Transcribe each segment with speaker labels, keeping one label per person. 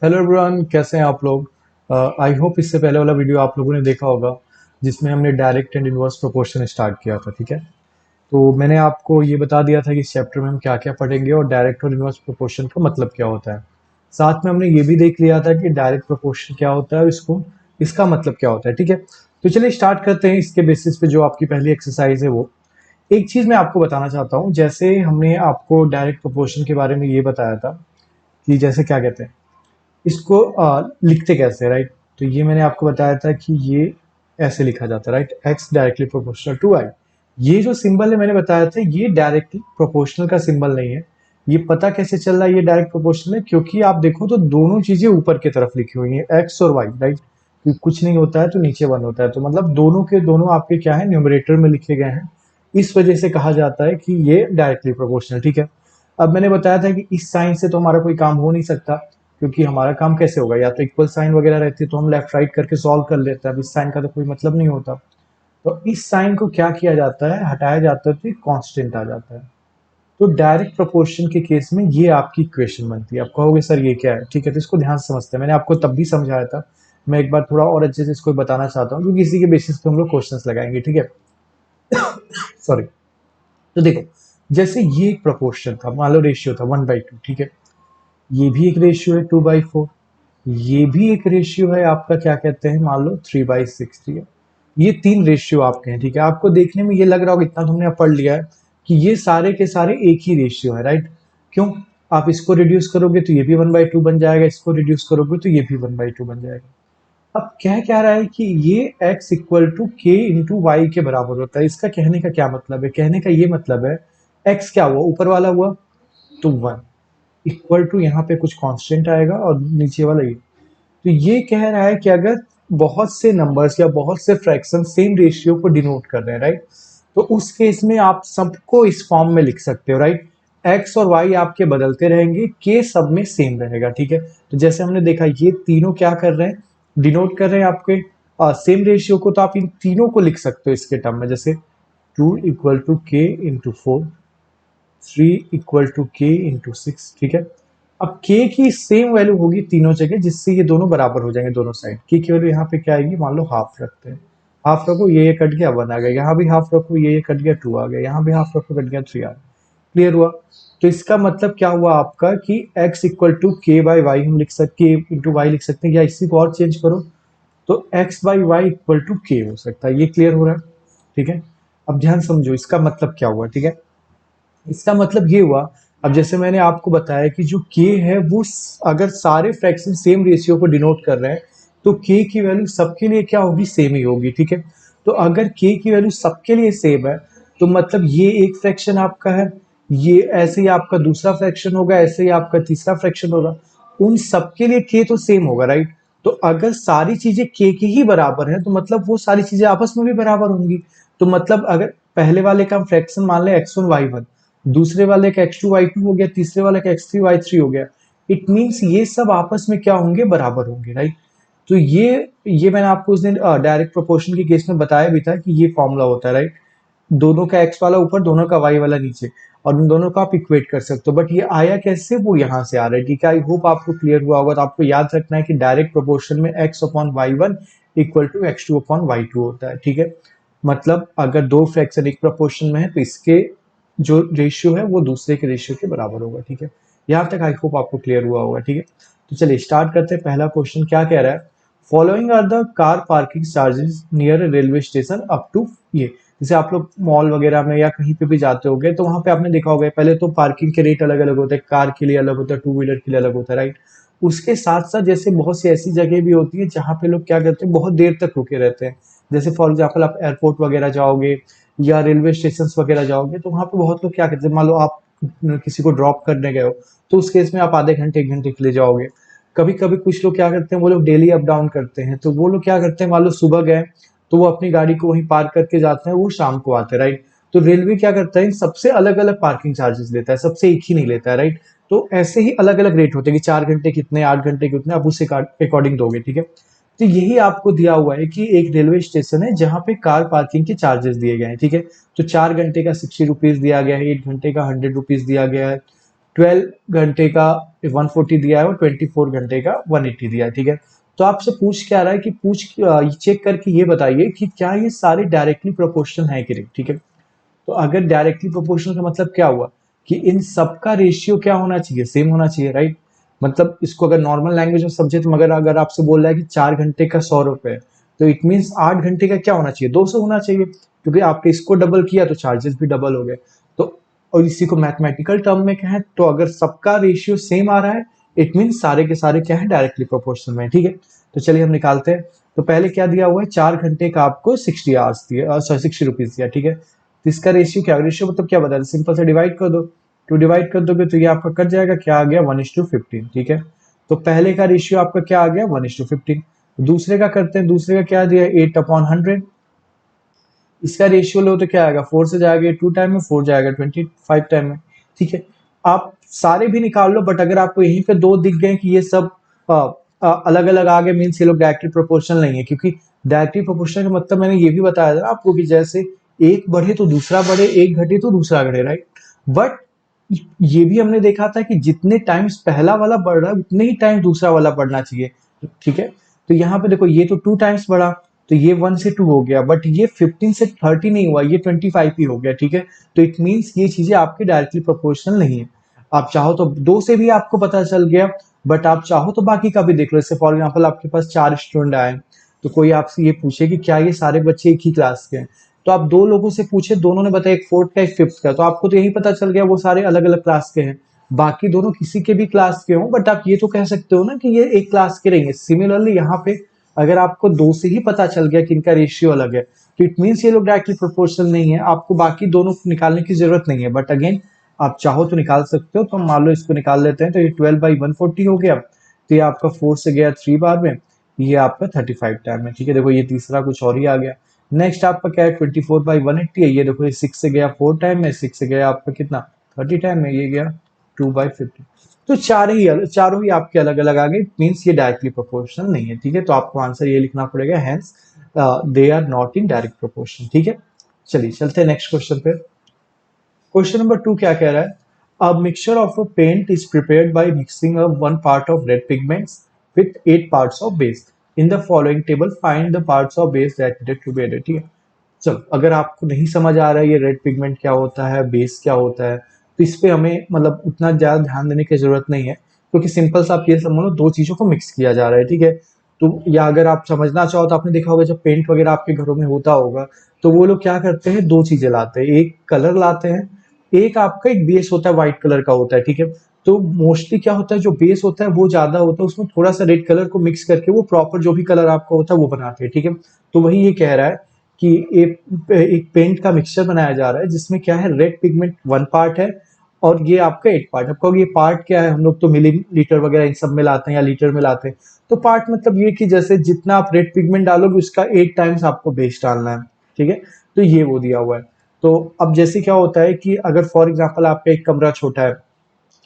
Speaker 1: Hello everyone, कैसे हैं आप लोग। आई होप इससे पहले वाला वीडियो आप लोगों ने देखा होगा जिसमें हमने direct and inverse proportion start किया था। ठीक है, तो मैंने आपको ये बता दिया था कि इस चैप्टर में हम क्या क्या पढ़ेंगे और डायरेक्ट और इनवर्स प्रोपोर्शन का मतलब क्या होता है। साथ में हमने ये भी देख लिया था कि डायरेक्ट प्रोपोर्शन क्या होता है और इसका मतलब क्या होता है। ठीक है, तो चलिए स्टार्ट करते हैं। इसके बेसिस पे जो आपकी पहली एक्सरसाइज है वो एक चीज मैं आपको बताना चाहता हूँ। जैसे हमने आपको डायरेक्ट प्रोपोर्शन के बारे में ये बताया था कि जैसे क्या कहते हैं इसको लिखते कैसे, राइट। तो ये मैंने आपको बताया था कि ये ऐसे लिखा जाता है, right. X directly proportional to Y. ये जो सिंबल है मैंने बताया था ये डायरेक्टली प्रोपोर्शनल का सिंबल नहीं है। ये पता कैसे चल रहा है ये डायरेक्ट प्रोपोर्शनल है, क्योंकि आप देखो तो दोनों चीजें ऊपर की तरफ लिखी हुई है, एक्स और वाई, राइट। क्योंकि कुछ नहीं होता है तो नीचे वन होता है, तो मतलब दोनों के दोनों आपके क्या है, न्यूमरेटर में लिखे गए हैं। इस वजह से कहा जाता है कि ये डायरेक्टली प्रोपोर्शनल। ठीक है, अब मैंने बताया था कि इस साइन से तो हमारा कोई काम हो नहीं सकता, क्योंकि हमारा काम कैसे होगा, या तो इक्वल साइन वगैरह रहती है तो हम लेफ्ट राइट करके सॉल्व कर लेते हैं। अब इस साइन का तो कोई मतलब नहीं होता, तो इस साइन को क्या किया जाता है, हटाया जाता है, तो कांस्टेंट आ जाता है। तो डायरेक्ट प्रोपोर्शन के केस में ये आपकी इक्वेशन बनती है। आप कहोगे सर ये क्या है, ठीक है, तो इसको ध्यान से समझते हैं। मैंने आपको तब भी समझाया था, मैं एक बार थोड़ा और अच्छे से इसको बताना चाहता हूँ, क्योंकि इसी के बेसिस पे हम लोग क्वेश्चंस लगाएंगे। ठीक है, सॉरी। तो देखो, जैसे ये एक प्रोपोर्शन था, मान लो रेशियो था 1/2। ठीक है, ये भी एक रेशियो है 2/4। ये भी एक रेशियो है आपका, क्या कहते हैं, मान लो 3/6। ठीक है, ये तीन रेशियो आपके हैं। ठीक है, आपको देखने में ये लग रहा होगा, इतना तुमने अब पढ़ लिया है, कि ये सारे के सारे एक ही रेशियो है, राइट। क्यों? आप इसको रिड्यूस करोगे तो ये भी 1/2 बन जाएगा, इसको रिड्यूस करोगे तो ये भी 1/2 बन जाएगा। अब कह रहा है कि ये x इक्वल टू के इंटू वाई के बराबर होता है। इसका कहने का क्या मतलब है, कहने का ये मतलब है x क्या हुआ, ऊपर वाला हुआ तो 1, इक्वल टू यहाँ पे कुछ कांस्टेंट आएगा और नीचे वाला ये। तो ये कह रहा है कि अगर बहुत से नंबर्स या बहुत से फ्रैक्शन सेम रेशियो को डिनोट कर रहे हैं, राइट, तो उस केस में आप सबको इस फॉर्म में लिख सकते हो, राइट। एक्स और वाई आपके बदलते रहेंगे, के सब में सेम रहेगा। ठीक है, तो जैसे हमने देखा ये तीनों क्या कर रहे हैं, डिनोट कर रहे हैं आपके सेम रेशियो को, तो आप इन तीनों को लिख सकते हो इसके टर्म में, जैसे 2 = k × 4, 3 = k × 6। ठीक है, अब k की सेम वैल्यू होगी तीनों जगह, जिससे ये दोनों बराबर हो जाएंगे दोनों साइड। k की वैल्यू यहाँ पे क्या आएगी, मान लो हाफ रखते हैं, हाफ रखो, ये कट गया 1 आ गया, यहाँ भी हाफ रखो, ये कट गया 2 आ गया, यहाँ भी हाफ रखो, कट गया 3 आ गया। क्लियर हुआ? तो इसका मतलब क्या हुआ आपका कि x इक्वल टू के बाई वाई हम लिख सकते, के इंटू वाई लिख सकते हैं, या इसी को और चेंज करो तो x by Y equal to K हो सकता है। ये क्लियर हो रहा है? ठीक है, अब ध्यान समझो इसका मतलब क्या हुआ। ठीक है, इसका मतलब ये हुआ, अब जैसे मैंने आपको बताया कि जो k है वो अगर सारे फ्रैक्शन सेम रेशियो को डिनोट कर रहे हैं तो k की वैल्यू सबके लिए क्या होगी, सेम ही होगी। ठीक है, तो अगर k की वैल्यू सबके लिए सेम है तो मतलब ये एक फ्रैक्शन आपका है, ये ऐसे ही आपका दूसरा फ्रैक्शन होगा, ऐसे ही आपका तीसरा फ्रैक्शन होगा, उन सबके लिए k तो सेम होगा, राइट। तो अगर सारी चीजें k के ही बराबर है तो मतलब वो सारी चीजें आपस में भी बराबर होंगी। तो मतलब अगर पहले वाले का फ्रैक्शन मान ले x1 y1, दूसरे वाले का x2 y2 हो गया, तीसरे वाले का x3 y3 हो गया, इट मीन्स ये सब आपस में क्या होंगे, बराबर होंगे, राइट। तो ये मैंने आपको उस दिन डायरेक्ट प्रोपोर्शन के केस में बताया भी था कि ये फॉर्मूला होता है, राइट। दोनों का x वाला ऊपर, दोनों का y वाला नीचे, और उन दोनों को आप इक्वेट कर सकते हो। बट ये आया कैसे, वो यहाँ से आ रहा है। ठीक है, आई होप आपको क्लियर हुआ होगा। तो आपको याद रखना है कि डायरेक्ट प्रोपोर्शन में x/y1 इक्वल टू x2/y2 होता है। ठीक है, मतलब अगर दो फ्रैक्शन एक प्रोपोर्शन में है तो इसके जो रेशियो है वो दूसरे के रेशियो के बराबर होगा। ठीक है, यहाँ तक आई होप आपको क्लियर हुआ होगा। ठीक है, तो चलिए स्टार्ट करते हैं। पहला क्वेश्चन क्या कह रहा है, following are the car parking charges near railway station up to ये। जैसे आप लोग मॉल वगैरह में या कहीं पे भी जाते होंगे तो वहां पे आपने देखा होगा, पहले तो पार्किंग के रेट अलग अलग होते हैं, कार के लिए अलग होता है, टू व्हीलर के लिए अलग होता है, राइट। उसके साथ साथ जैसे बहुत सी ऐसी जगह भी होती है जहाँ पे लोग क्या करते हैं, बहुत देर तक रुके रहते हैं। जैसे फॉर एग्जाम्पल आप एयरपोर्ट वगैरह जाओगे या रेलवे स्टेशन वगैरह जाओगे तो वहां पे बहुत लोग क्या करते हैं, मान लो आप किसी को ड्रॉप करने गए हो तो उस केस में आप आधे घंटे 1 घंटे के लिए जाओगे। कभी कभी कुछ लोग क्या करते हैं, वो लोग डेली अप डाउन करते हैं, तो वो लोग क्या करते हैं, मान लो सुबह गए तो वो अपनी गाड़ी को वहीं पार्क करके जाते हैं, वो शाम को आते हैं, राइट। तो रेलवे क्या करता है, इन सबसे अलग अलग पार्किंग चार्जेस लेता है, सबसे एक ही नहीं लेता है, राइट। तो ऐसे ही अलग अलग रेट होते हैं कि 4 घंटे कितने, 8 घंटे कितने, आप उस अकॉर्डिंग दोगे। ठीक है, तो यही आपको दिया हुआ है कि एक रेलवे स्टेशन है जहां पे कार पार्किंग के चार्जेस दिए गए हैं। ठीक है, तो 4 घंटे का 60 रुपीज दिया गया है, 1 घंटे का 100 रुपीज दिया गया है, 12 घंटे का 140 दिया है और 24 घंटे का 180 दिया है, ठीक है। तो आपसे पूछ क्या रहा है कि चेक करके ये बताइए कि क्या ये सारे डायरेक्टली प्रोपोर्शनल है कि नहीं, ठीक है। तो अगर डायरेक्टली प्रोपोर्शनल का मतलब क्या हुआ कि इन सबका रेशियो क्या होना चाहिए, सेम होना चाहिए, राइट। मतलब इसको अगर नॉर्मल लैंग्वेज में समझे तो मगर अगर आपसे बोल रहा है कि 4 घंटे का 100 रुपए, तो इट मीन्स 8 घंटे का क्या होना चाहिए, 200 होना चाहिए, क्योंकि आपने इसको डबल किया तो चार्जेस भी डबल हो गए। तो और इसी को मैथमेटिकल टर्म में कहें तो अगर सबका रेशियो सेम आ रहा है, इट मीन्स सारे के सारे क्या है, डायरेक्टली प्रोपोर्शनल में, ठीक है। तो चलिए हम निकालते हैं। तो पहले क्या दिया हुआ है, 4 घंटे का आपको 60 आवर्स दिया, सॉरी 60 रुपीज दिया, ठीक है। तो इसका रेशियो क्या, रेशियो मतलब क्या बता रहे, सिंपल से डिवाइड कर दो। तो डिवाइड कर दोगे तो ये आपका कट जाएगा, क्या आ गया, 1:15, ठीक है। तो पहले का रेशियो आपका क्या आ गया, 1:15। दूसरे का करते हैं, दूसरे का क्या दिया, 8/100। इसका रेशियो लो तो क्या आएगा, 4 से जाएगा 2 टाइम में, 4 जाएगा 25 टाइम में, ठीक है। आप सारे भी निकाल लो, बट अगर आपको यहीं पे दो दिख गए कि ये सब अलग अलग आ गए, मीन्स ये लोग डायरेक्टली प्रोपोर्शनल नहीं है, क्योंकि डायरेक्टली प्रोपोर्शनल का मतलब मैंने ये भी बताया था आपको कि जैसे एक बढ़े तो दूसरा बढ़े, एक घटे तो दूसरा घटे, राइट। बट ये भी हमने देखा था कि जितने टाइम्स पहला वाला बढ़ रहा है उतने ही टाइम दूसरा वाला बढ़ना चाहिए, ठीक है। तो यहाँ पे देखो ये तो 2 टाइम्स बढ़ा, तो ये 1 से 2 हो गया, बट ये 15 से 30 नहीं हुआ, ये 25 ही हो गया, ठीक है। तो इट मीन्स ये चीजें आपके डायरेक्टली प्रोपोर्शनल नहीं है। आप चाहो तो दो से भी आपको पता चल गया, बट आप चाहो तो बाकी का भी देख लो। जैसे फॉर एग्जाम्पल आपके पास 4 स्टूडेंट आए, तो कोई आपसे ये पूछे कि क्या ये सारे बच्चे एक ही क्लास के हैं, तो आप दो लोगों से पूछे, दोनों ने बताया एक फोर्थ का एक फिफ्थ का, तो आपको तो यही पता चल गया वो सारे अलग अलग क्लास के हैं। बाकी दोनों किसी के भी क्लास के हों, बट आप ये तो कह सकते हो ना कि ये एक क्लास के रहेंगे। सिमिलरली यहाँ पे अगर आपको दो से ही पता चल गया कि इनका रेशियो अलग है, तो इट मीन्स ये लोग डायरेक्टली प्रोपोर्शनल नहीं है, आपको बाकी दोनों निकालने की जरूरत नहीं है। बट अगेन आप चाहो तो निकाल सकते हो। तो हम मान लो इसको निकाल लेते हैं, तो ये 12/140 हो गया, तो ये आपका 4 से गया 3 बार में, ये आपका 35 टाइम है, ठीक है। देखो ये तीसरा कुछ और ही आ गया। नेक्स्ट आपका क्या है, 24/180 है, ये देखो ये 6 से गया 4 टाइम में, 6 से गया आपका कितना 30 टाइम में, ये गया 2/50। तो चारों ही आपके अलग अलग आ गए, मीन्स ये डायरेक्टली प्रोपोर्शनल नहीं है, ठीक है। तो आपको आंसर ये लिखना पड़ेगा, hence they are not in direct proportion, ठीक है। चलिए चलते हैं नेक्स्ट क्वेश्चन पे। क्वेश्चन नंबर 2 क्या कह रहा है, a mixture of a paint is prepared by mixing a 1 part of red pigments with 8 parts of base in the following table, find the parts of base that needed to be added, ठीक है। चलो अगर आपको नहीं समझ आ रहा है ये रेड पिगमेंट क्या होता है, बेस क्या होता है, तो इस पे हमें मतलब उतना ज्यादा ध्यान देने की जरूरत नहीं है, क्योंकि सिंपल सा आप ये समझ लो दो चीजों को मिक्स किया जा रहा है, ठीक है। तो या अगर आप समझना चाहो तो आपने देखा होगा जब पेंट वगैरह आपके घरों में होता होगा, तो वो लोग क्या करते हैं, दो चीजें लाते हैं, एक कलर लाते हैं, एक आपका एक बेस होता है, व्हाइट कलर का होता है, ठीक है। तो मोस्टली क्या होता है, जो बेस होता है वो ज्यादा होता है, उसमें थोड़ा सा रेड कलर को मिक्स करके वो प्रॉपर जो भी कलर आपका होता है वो बनाते हैं, ठीक है। तो वही ये कह रहा है कि एक पेंट का मिक्सचर बनाया जा रहा है जिसमें क्या है, रेड पिगमेंट 1 पार्ट है और ये आपका 8 पार्ट है। आपको ये पार्ट क्या है, हम लोग तो मिलीलीटर वगैरह इन सब में लाते हैं या लीटर में लाते हैं। तो पार्ट मतलब ये कि जैसे जितना आप रेड पिगमेंट डालोगे उसका 8 टाइम्स आपको बेस डालना है, ठीक है। तो ये वो दिया हुआ है। तो अब जैसे क्या होता है कि अगर फॉर एग्जाम्पल आपका एक कमरा छोटा है,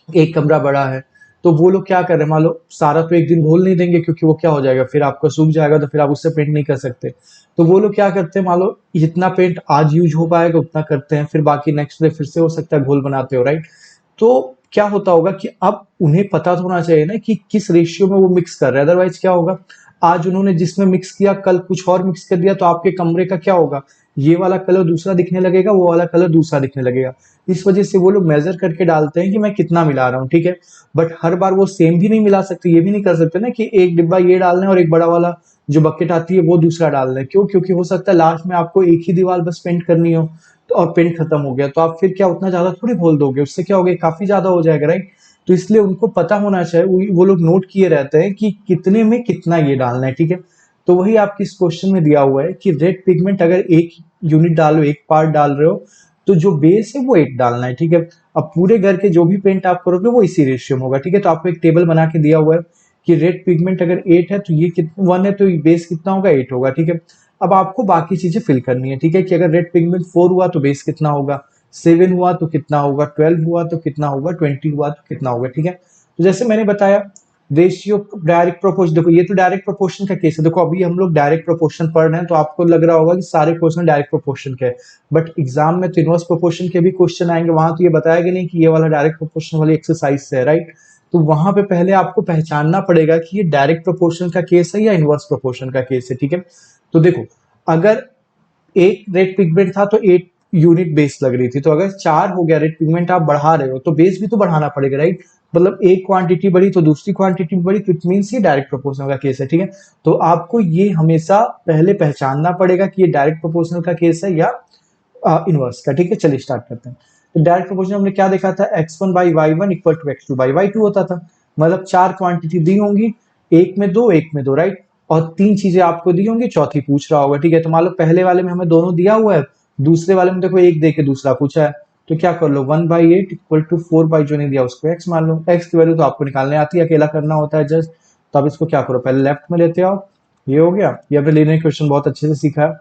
Speaker 1: एक कमरा बड़ा है, तो वो लोग क्या कर रहे हैं, मान लो सारा तो एक दिन घोल नहीं देंगे, क्योंकि वो क्या हो जाएगा, फिर आपका सूख जाएगा, तो फिर आप उससे पेंट नहीं कर सकते। तो वो लोग क्या करते हैं, मान लो जितना पेंट आज यूज हो पाएगा उतना करते हैं, फिर बाकी नेक्स्ट डे फिर से हो सकता है घोल बनाते हो, राइट। तो क्या होता होगा कि अब उन्हें पता तो होना चाहिए ना कि किस रेशियो में वो मिक्स कर रहे हैं, अदरवाइज क्या होगा, आज उन्होंने जिसमें मिक्स किया कल कुछ और मिक्स कर दिया, तो आपके कमरे का क्या होगा, ये वाला कलर दूसरा दिखने लगेगा, वो वाला कलर दूसरा दिखने लगेगा। इस वजह से वो लोग मेजर करके डालते हैं कि मैं कितना मिला रहा हूँ, ठीक है। बट हर बार वो सेम भी नहीं मिला सकते, ये भी नहीं कर सकते ना कि एक डिब्बा ये डालना है और एक बड़ा वाला जो बकेट आती है वो दूसरा डालना है। क्यों, क्योंकि हो सकता है लास्ट में आपको एक ही दीवार बस पेंट करनी हो, तो और पेंट खत्म हो गया, तो आप फिर क्या उतना ज्यादा थोड़ी घोल दोगे, उससे क्या हो गया, काफी ज्यादा हो जाएगा, राइट। तो इसलिए उनको पता होना चाहिए, वो लोग नोट किए रहते हैं कि कितने में कितना ये डालना है, ठीक है। तो वही आपकी इस क्वेश्चन में दिया हुआ है कि रेड पिगमेंट अगर एक यूनिट डालो, एक पार्ट डाल रहे हो, तो जो बेस है वो 8 डालना है, ठीक है। अब पूरे घर के जो भी पेंट आप करोगे वो इसी रेशियो में होगा, ठीक है। तो आपको एक टेबल बना के दिया हुआ है कि रेड पिगमेंट अगर 8 है तो ये कितना 1 है, तो बेस कितना होगा, 8 होगा, ठीक है। अब आपको बाकी चीजें फिल करनी है, ठीक है, कि अगर रेड पिगमेंट 4 हुआ तो बेस कितना होगा, 7 हुआ तो कितना होगा, 12 हुआ तो कितना होगा, 20 हुआ तो कितना होगा, ठीक है। तो जैसे मैंने बताया रेशियो डायरेक्ट प्रोपोर्शन, देखो ये तो डायरेक्ट प्रोपोर्शन का केस है। देखो अभी हम लोग डायरेक्ट प्रोपोर्शन पढ़ रहे हैं तो आपको लग रहा होगा कि सारे क्वेश्चन डायरेक्ट प्रोपोर्शन के, बट एग्जाम में तो इनवर्स प्रोपोर्शन के भी क्वेश्चन आएंगे, वहां तो ये बताएगा नहीं कि ये वाला डायरेक्ट प्रोपोर्शन वाली एक्सरसाइज से है, राइट। तो वहां पे पहले आपको पहचानना पड़ेगा कि ये डायरेक्ट प्रोपोर्शन का केस है या इनवर्स प्रोपोर्शन का केस है, ठीक है। तो देखो अगर एक रेड पिगमेंट था तो 8 यूनिट बेस लग रही थी, तो अगर 4 हो गया रेड पिगमेंट आप बढ़ा रहे हो तो बेस भी तो बढ़ाना पड़ेगा, राइट। मतलब एक क्वांटिटी बढ़ी तो दूसरी क्वांटिटी बढ़ी, तो इट मींस ये डायरेक्ट प्रोपोर्शनल का केस है, ठीक है। तो आपको ये हमेशा पहले पहचानना पड़ेगा कि ये डायरेक्ट प्रोपोर्शनल का केस है या इनवर्स का, ठीक है। चलिए स्टार्ट करते हैं। तो डायरेक्ट प्रोपोर्शनल हमने क्या देखा था, x1 by y1 equal to x2 by y2 होता था। मतलब 4 क्वांटिटी दी होंगी, एक में दो एक में दो, राइट। और 3 चीजें आपको दी होंगी, चौथी पूछ रहा होगा, ठीक है। तो मान लो पहले वाले में हमें दोनों दिया हुआ है, दूसरे वाले में देखो एक दे के दूसरा पूछा है, तो क्या कर लो 1/8 इक्वल टू 4 जो नहीं दिया उसको x मान लो। x की वैल्यू तो आपको निकालने आती है, अकेला करना होता है जस्ट। तो अब इसको क्या करो, पहले लेफ्ट में लेते आओ, ये हो गया। ये आपने लीनियर क्वेश्चन बहुत अच्छे से सीखा है।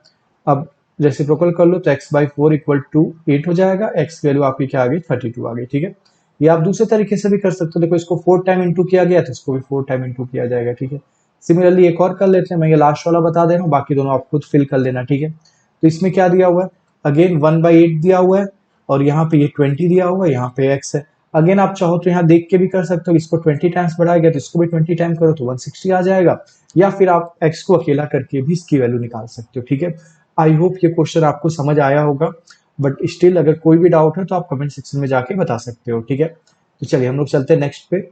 Speaker 1: अब रेसिप्रोकल कर लो तो x/4 इक्वल टू 8 हो जाएगा, x की वैल्यू आपकी क्या आ गई 32 आ गई, ठीक है। ये आप दूसरे तरीके से भी कर सकते हो, देखो इसको 4 टाइम इंटू किया गया तो इसको भी 4 टाइम इंटू किया जाएगा, ठीक है। सिमिलरली एक और कर लेते हैं, मैं ये लास्ट वाला बता दे रहा हूँ, बाकी दोनों आप खुद फिल कर लेना, ठीक है। तो इसमें क्या दिया हुआ है, अगेन 1/8 दिया हुआ है और यहाँ पे ये 20 दिया हुआ है, यहाँ पे x है। अगेन आप चाहो तो यहाँ देख के भी कर सकते हो, इसको 20 टाइम्स बढ़ाया गया तो इसको भी 20 टाइम करो तो 160 आ जाएगा, या फिर आप x को अकेला करके भी इसकी वैल्यू निकाल सकते हो, ठीक है। आई होप ये क्वेश्चन आपको समझ आया होगा, बट स्टिल अगर कोई भी डाउट है तो आप कमेंट सेक्शन में जाके बता सकते हो, ठीक है। तो चलिए हम लोग चलते हैं नेक्स्ट पे।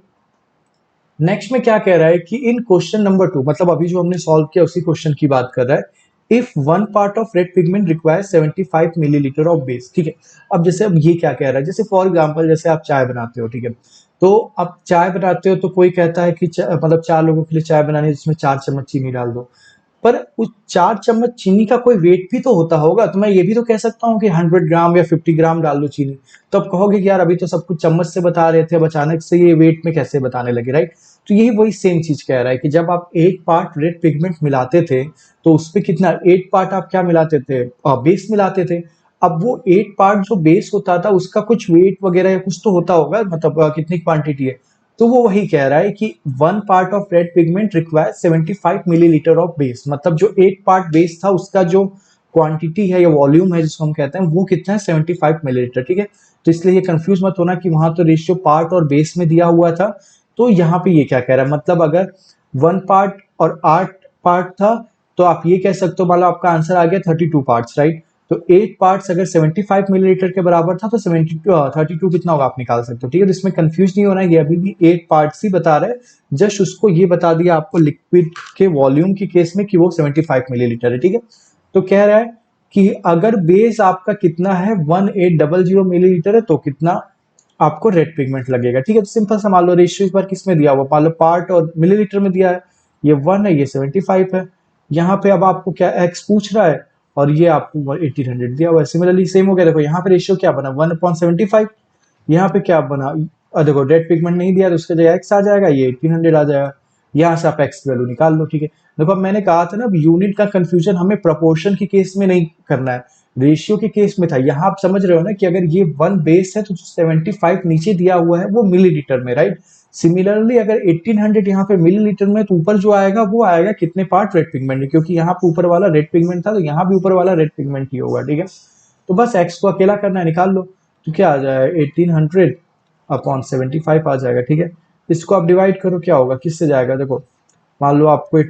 Speaker 1: नेक्स्ट में क्या कह रहा है कि इन क्वेश्चन नंबर 2, मतलब अभी जो हमने सॉल्व किया उसी क्वेश्चन की बात कर रहा है। If one part of red pigment require 75 millilitre of base, ठीक है। अब जैसे अब ये क्या कह रहा है, जैसे फॉर एग्जांपल जैसे आप चाय बनाते हो, ठीक है। तो अब चाय बनाते हो तो कोई कहता है कि मतलब 4 लोगों के लिए चाय बनानी है जिसमें 4 चम्मच चीनी डाल दो, पर उस 4 चम्मच चीनी का कोई वेट भी तो होता होगा। तो मैं ये भी तो कह सकता हूँ कि 100 ग्राम या 50 ग्राम डाल दो चीनी। तो अब कहोगे कि यार अभी तो सब कुछ चम्मच से बता रहे थे, अब अचानक से ये वेट में कैसे बताने लगे, राइट। तो यही वही सेम चीज कह रहा है कि जब आप 8 पार्ट रेड पिगमेंट मिलाते थे तो उसपे कितना 8 पार्ट आप क्या मिलाते थे, बेस मिलाते थे। अब वो 8 पार्ट जो बेस होता था उसका कुछ वेट वगैरह या कुछ तो होता होगा, मतलब कितनी क्वांटिटी है। तो वो वही कह रहा है कि 1 part of red pigment require 75 millilitre of base, मतलब जो 8 पार्ट बेस था उसका जो क्वांटिटी है या वॉल्यूम है जिसको हम कहते हैं वो कितना है 75 मिलीलीटर, ठीक है। तो इसलिए ये कंफ्यूज मत होना कि वहां तो रेशियो पार्ट और बेस में दिया हुआ था। तो यहाँ पे ये क्या कह रहा है, मतलब अगर 1 पार्ट और 8 पार्ट था तो आप ये कह सकते हो, मान लो आपका आंसर आ गया 32 पार्ट्स, राइट। तो 8 पार्ट्स अगर 75 मिलीलीटर के बराबर था तो 32 कितना होगा आप निकाल सकते हो, ठीक है। तो इसमें कंफ्यूज नहीं होना, ये अभी भी 8 पार्ट्स ही बता रहे हैं, जस्ट उसको ये बता दिया आपको लिक्विड के वॉल्यूम के केस में कि वो 75 मिलीलीटर है, ठीक है। तो कह रहा है कि अगर बेस आपका कितना है 1800 मिलीलीटर है तो कितना आपको रेड पिगमेंट लगेगा, ठीक है। तो सिंपल सा मान लो रेशियो इस बार किसमें दिया हुआ, मान लो पार्ट और मिलीलीटर में दिया है, ये 1 है ये 75 है। यहाँ पे अब आपको क्या x पूछ रहा है और ये आपको 1800 दिया हुआ है, सिमिलरली सेम हो गया। देखो यहाँ पे रेशियो क्या बना 1/75, यहाँ पे क्या बना, देखो रेड पिगमेंट नहीं दिया तो उसका जगह x आ जाएगा, ये 1800 आ जाएगा। यहाँ से आप x की वैल्यू निकाल लो, ठीक है। देखो अब मैंने कहा था ना यूनिट का कंफ्यूजन हमें प्रोपोर्शन के केस में नहीं करना है, रेशियो के केस में था। यहाँ आप समझ रहे हो ना कि अगर ये 1 बेस है तो 75 नीचे दिया हुआ है वो मिलीलीटर में, राइट। सिमिलरली अगर 1800 यहाँ पे मिलीलीटर में तो ऊपर जो आएगा वो आएगा कितने पार्ट रेड पिगमेंट में, क्योंकि यहाँ पे ऊपर वाला रेड पिगमेंट था तो यहाँ भी ऊपर वाला रेड पिगमेंट ही होगा, ठीक है। तो बस x को अकेला करना है, निकाल लो। तो क्या आ जाएगा 1800 अपॉन 75 आ जाएगा, ठीक है। इसको आप डिवाइड करो क्या होगा, किससे जाएगा, देखो मान लो आपको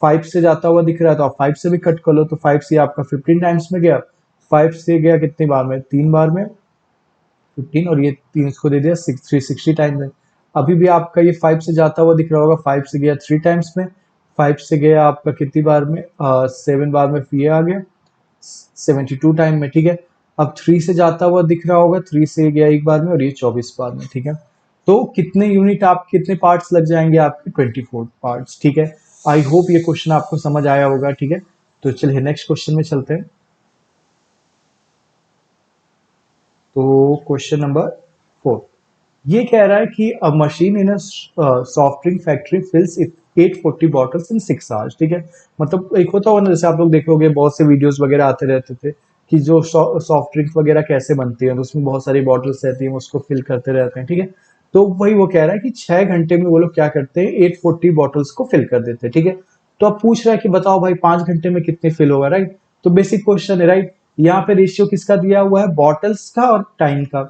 Speaker 1: 5 से जाता हुआ दिख रहा है तो आप 5 से भी कट कर लो, तो 5 से आपका 15 टाइम्स में गया, 5 से गया कितनी बार में, 3 बार में 15, और ये 3 इसको दे दिया 360 टाइम्स में। अभी भी आपका ये 5 से जाता हुआ दिख रहा होगा, 5 से गया 3 टाइम्स में, 5 से गया आपका कितनी बार में 7 बार में, ये आ गया 72 टाइम में, ठीक है। अब 3 से जाता हुआ दिख रहा होगा, 3 से गया एक बार में और ये 24 बार में, ठीक है। तो कितने यूनिट आप कितने पार्ट्स लग जाएंगे आपके 24 पार्ट्स, ठीक है। आई होप ये क्वेश्चन आपको समझ आया होगा, ठीक है। तो चलिए नेक्स्ट क्वेश्चन में चलते हैं। तो क्वेश्चन नंबर 4 ये कह रहा है कि a machine in a soft drink factory fills 840 bottles in 6 hours, ठीक है। मतलब एक होता होगा ना, जैसे आप लोग देखोगे बहुत से वीडियोस वगैरह आते रहते थे कि जो सॉफ्ट ड्रिंक वगैरह कैसे बनती है, तो उसमें बहुत सारी बॉटल्स रहती हैं उसको फिल करते रहते हैं, ठीक है। तो वही वो कह रहा है कि 6 घंटे में वो लोग क्या करते हैं 840 बॉटल्स को फिल कर देते हैं, ठीक है। तो अब पूछ रहा है कि बताओ भाई 5 घंटे में कितने फिल होगा, राइट। तो बेसिक क्वेश्चन है, राइट। यहाँ पे रेशियो किसका दिया हुआ है, बॉटल्स का और टाइम का।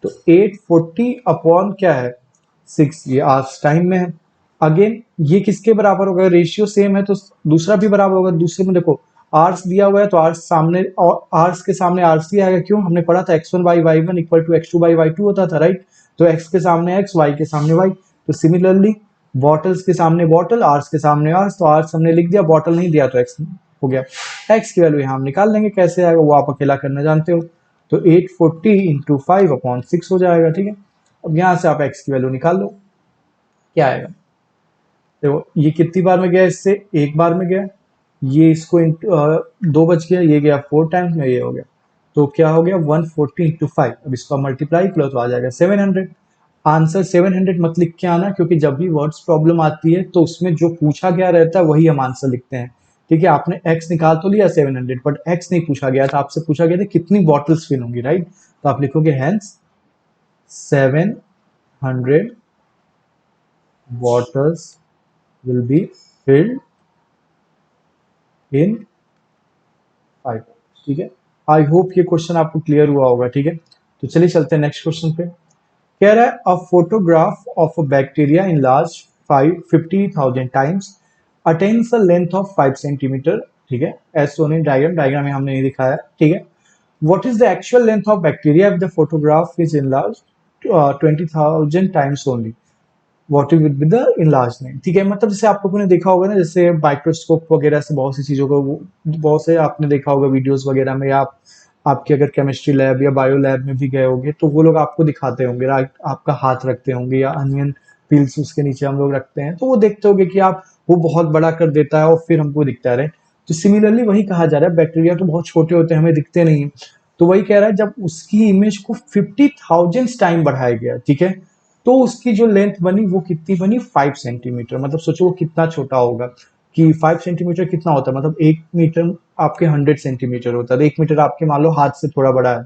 Speaker 1: तो 840 अपॉन क्या है 6, ये आवर्स टाइम में है। अगेन ये किसके बराबर होगा, रेशियो सेम है तो दूसरा भी बराबर होगा। दूसरे में देखो आर्स दिया हुआ है तो आर्स सामने और आर्स के सामने आर्स ही आएगा, क्यों, हमने पढ़ा था x1 by y1 equal to x2 by y2 होता था, राइट। तो x के सामने x, y के सामने y। तो सिमिलरली बॉटल्स के सामने बॉटल, आर्स के सामने आर्स, तो आर्स हमने लिख दिया, बॉटल नहीं दिया तो x हो गया। x की वैल्यू यहाँ हम निकाल लेंगे, कैसे आएगा वो आप अकेला करना जानते हो। तो 840 इंटू 5 अपॉन 6 हो जाएगा, ठीक है। अब यहाँ से आप x की वैल्यू निकाल लो, क्या आएगा। देखो ये कितनी बार में गया, इससे एक बार में गया, ये इसको दो बच गया, ये गया 4 टाइम्स में, ये हो गया। तो क्या हो गया 140 इंटू 5। अब इसको मल्टीप्लाई करो तो आ जाएगा 700। आंसर 700 मत लिख के आना, क्योंकि जब भी वर्ड्स प्रॉब्लम आती है तो उसमें जो पूछा गया रहता है वही हम आंसर लिखते हैं, ठीक है। आपने x निकाल तो लिया 700, बट x नहीं पूछा गया था, आपसे पूछा गया था कितनी बॉटल्स फिल होंगी, राइट। तो आप लिखोगे hence 700 bottles will be filled in 5 hours, ठीक है। आई होप ये क्वेश्चन आपको क्लियर हुआ होगा, ठीक है। तो चलिए चलते हैं नेक्स्ट क्वेश्चन पे। कह रहा है a photograph of a bacteria enlarged 50,000 times attains a length of 5 centimetre, ठीक है। As shown in diagram, diagram में हमने नहीं दिखाया, ठीक है। What is the actual length of bacteria if the photograph is enlarged 20,000 times only, what will be the enlargement, ठीक है। मतलब जैसे आप लोगों ने देखा होगा ना, जैसे माइक्रोस्कोप वगैरह से बहुत सी चीज़ों को बहुत से आपने देखा होगा वीडियोस वगैरह में, या आपके अगर केमिस्ट्री लैब या बायो लैब में भी गए होंगे तो वो लोग आपको दिखाते होंगे, राइट। आपका हाथ रखते होंगे या अनियन पील्स उसके नीचे हम लोग रखते हैं, तो वो देखते होंगे कि आप वो बहुत बड़ा कर देता है और फिर हमको दिखता है। तो सिमिलरली वही कहा जा रहा है, बैक्टीरिया तो बहुत छोटे होते हैं, हमें दिखते नहीं है। तो वही कह रहा है जब उसकी इमेज को 50,000 टाइम बढ़ाया गया, ठीक है, तो उसकी जो लेंथ बनी वो कितनी बनी 5 सेंटीमीटर। मतलब सोचो वो कितना छोटा होगा, कि 5 सेंटीमीटर कितना होता है, मतलब 1 मीटर आपके 100 सेंटीमीटर होता है, 1 मीटर आपके मान लो हाथ से थोड़ा बड़ा है।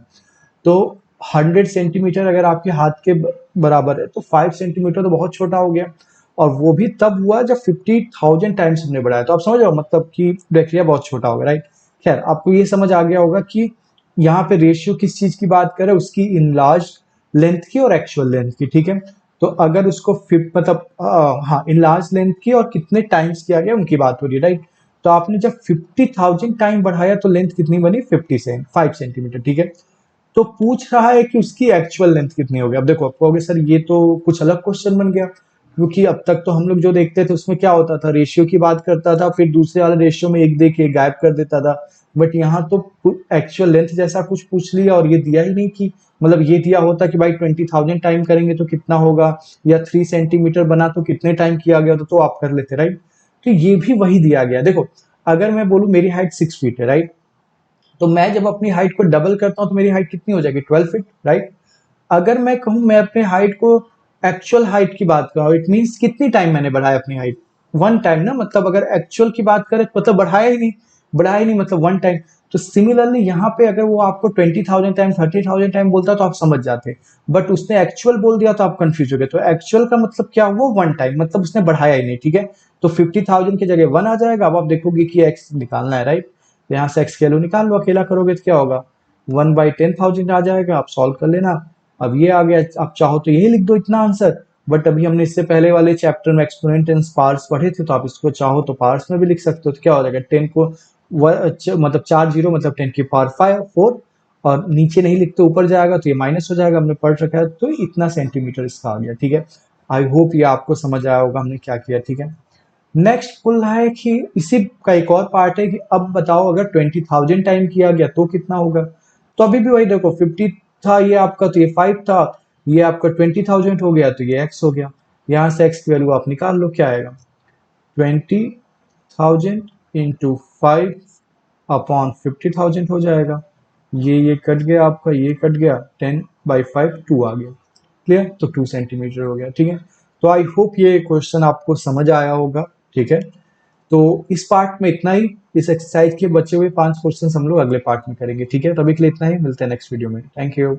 Speaker 1: तो 100 सेंटीमीटर अगर आपके हाथ के बराबर है तो 5 सेंटीमीटर तो बहुत छोटा हो गया। और वो भी तब हुआ जब 50,000 टाइम्स हमने बढ़ाया। तो आप समझ रहे हो मतलब कि बैक्टीरिया बहुत छोटा होगा, राइट। खैर आपको ये समझ आ गया होगा कि यहाँ पे रेशियो किस चीज की बात करें, उसकी इनलार्ज लेंथ की और एक्चुअल लेंथ की, ठीक है। तो अगर उसको मतलब हाँ इनलार्ज लेंथ की और कितने टाइम्स किया गया उनकी बात हो रही है, राइट। तो आपने जब 50,000 टाइम बढ़ाया तो लेंथ कितनी बनी 5 सेंटीमीटर, ठीक है। तो पूछ रहा है कि उसकी एक्चुअल लेंथ कितनी होगी। अब देखो आप कहोगे सर ये तो कुछ अलग क्वेश्चन बन गया, क्योंकि अब तक तो हम लोग जो देखते थे उसमें क्या होता था, रेशियो की बात करता था, फिर दूसरे वाले रेशियो में एक दे के गायब कर देता था। बट यहाँ तो एक्चुअल लेंथ जैसा कुछ पूछ लिया और ये दिया ही नहीं कि मतलब ये दिया होता कि भाई 20,000 टाइम करेंगे तो कितना होगा, या 3 सेंटीमीटर बना तो कितने टाइम किया गया, तो आप कर लेते, राइट। तो ये भी वही दिया गया। देखो अगर मैं बोलूं मेरी हाइट 6 फीट है, राइट, तो मैं जब अपनी हाइट को डबल करता हूं तो मेरी हाइट कितनी हो जाएगी 12 फीट, राइट। अगर मैं कहूं मैं अपने हाइट को एक्चुअल हाइट की बात करूं, इट मींस कितनी टाइम मैंने बढ़ाया अपनी हाइट, 1 टाइम ना। मतलब अगर एक्चुअल की बात करें मतलब बढ़ाया ही नहीं मतलब 1 टाइम। तो सिमिलरली यहाँ पे अगर वो आपको 20,000 टाइम 30,000 टाइम बोलता तो आप समझ जाते, बट उसने एक्चुअल बोल दिया तो आप कंफ्यूज हो गए। तो एक्चुअल का मतलब क्या हुआ 1 टाइम, मतलब उसने बढ़ाया ही नहीं, ठीक है। तो 50,000 की जगह 1 आ जाएगा। अब आप देखोगे कि एक्स निकालना है, राइट। यहाँ से एक्स की वैल्यू निकाल लो, अकेला करोगे तो क्या होगा 1/10,000 आ जाएगा, आप सॉल्व कर लेना। अब ये आ गया, आप चाहो तो यही लिख दो इतना आंसर, बट अभी हमने इससे पहले वाले चैप्टर में एक्सपोनेंट एंड पार्ट्स पढ़े थे, तो आप इसको चाहो तो पार्ट्स में भी लिख सकते हो। तो क्या हो जाएगा 10 को मतलब 4 जीरो मतलब 10 की पावर 4, और नीचे नहीं लिखते ऊपर जाएगा तो ये माइनस हो जाएगा, हमने पढ़ रखा है। तो इतना सेंटीमीटर इसका आ गया, ठीक है। आई होप ये आपको समझ आया होगा हमने क्या किया, ठीक है। नेक्स्ट बोल रहा है कि इसी का एक और पार्ट है कि अब बताओ अगर 20,000 टाइम किया गया तो कितना होगा। तो अभी भी वही देखो 50 था ये आपका, तो ये 5 था, ये आपका 20,000 हो गया तो ये x हो गया। यहाँ से x की वैल्यू आप निकाल लो, क्या आएगा 20,000 इंटू 5 अपॉन 50,000 हो जाएगा। ये कट गया आपका, ये कट गया, 10/5 2 आ गया, क्लियर। तो 2 सेंटीमीटर हो गया, ठीक है। तो आई होप ये क्वेश्चन आपको समझ आया होगा, ठीक है। तो इस पार्ट में इतना ही। इस एक्सरसाइज के बचे हुए 5 क्वेश्चन हम लोग अगले पार्ट में करेंगे, ठीक है। तो अभी के लिए इतना ही, मिलते हैं नेक्स्ट वीडियो में। Thank you.